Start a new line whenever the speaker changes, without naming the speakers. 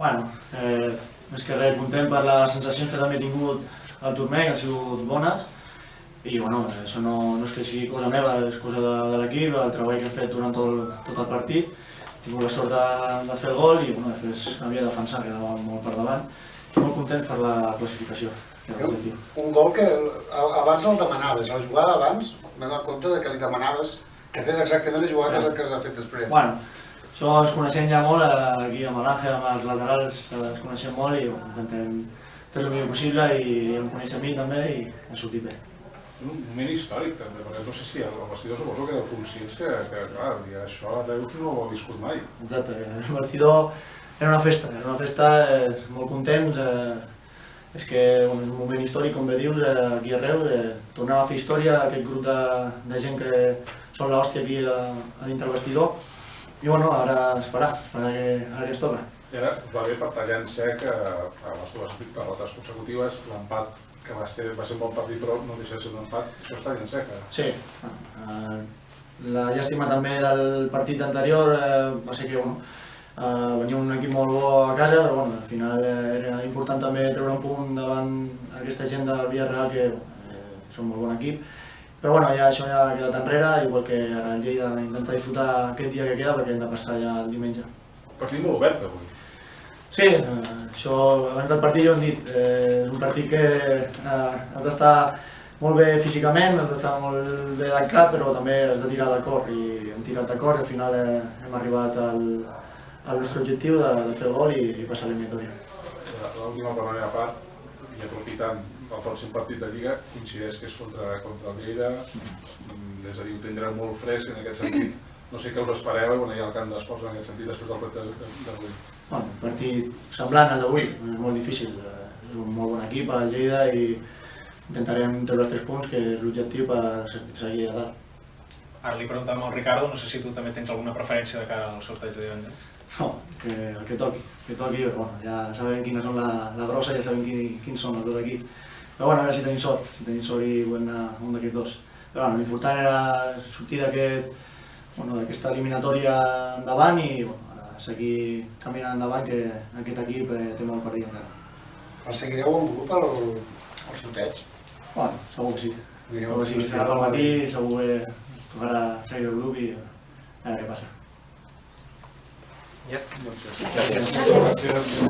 Bueno, més que res, content per les sensacions que també he tingut al torneig, han sigut bones. I bueno, això no és que sigui cosa meva, és cosa de l'equip, el treball que he fet durant tot el partit. He tingut la sort de fer el gol i bueno, després havia de defensar, quedava molt per davant. Estic molt content per la classificació.
Un gol que abans el demanaves, a la jugada abans m'he donat compte que li demanaves que fes exactament la jugada que has fet després.
Bueno, això ens coneixem ja molt, aquí amb l'Àngel, amb els laterals, ens coneixem molt i intentem fer el millor possible i em coneix a mi també i ha sortit bé.
Un moment històric també, perquè no sé si el vestidor suposo que éreu conscients que clar, això a Reus no ho ha viscut mai.
Exacte, el vestidor era una festa molt contents. És que és un moment històric, com bé dius, aquí a Reus, tornem a fer història, aquest grup de gent que són l'hòstia aquí a dintre el vestidor. I bueno, ara esperar que ens toca.
I ara va bé per tallar en sec a les dues derrotes consecutives, l'empat que va ser un bon partit però no deixa de ser un empat, això està en sec.
Sí, la llàstima també del partit anterior va ser que venia un equip molt bo a casa, però bueno, al final era important també treure un punt davant aquesta gent del Villarreal que són molt bon equip. Però bueno, això ja ha quedat enrere, igual que ara el Lleida intenta disfrutar aquest dia que queda perquè hem de passar ja el diumenge.
Partit molt obert avui.
Sí, això abans del partit ja ho hem dit, és un partit que has d'estar molt bé físicament, has d'estar molt bé del cap, però també has de tirar de cor i hem tirat de cor i al final hem arribat al nostre objectiu de fer el gol i passar l'eliminatòria.
L'última per la meva part, i aprofitant el pròxim partit de Lliga, coincideix que és contra el Lleida, és a dir, ho tindreu molt fresc en aquest sentit. No sé què us espereu quan hi ha el camp d'esports en aquest sentit després del repte d'avui.
Un partit semblant al d'avui, és molt difícil, és un molt bon equip al Lleida i intentarem treure els 3 punts, que és l'objectiu per seguir a dalt.
Ara li preguntàvem al Ricardo, no sé si tu també tens alguna preferència de cara al sorteig de divendres.
No, el que toqui, però bueno, ja sabem quines són la brossa, ja sabem quins són els dos equips. Però bueno, a veure si tenim sort i ho hem d'anar a un d'aquests dos. Però bueno, l'important era sortir d'aquesta eliminatòria endavant i seguir caminant endavant, que aquest equip té molt per dir encara.
El seguireu en grup al sorteig?
Bueno, segur que sí. Segur que sí, serà pel matí, segur que tocarà seguir el grup i a veure què passa.
Ja.
Gràcies.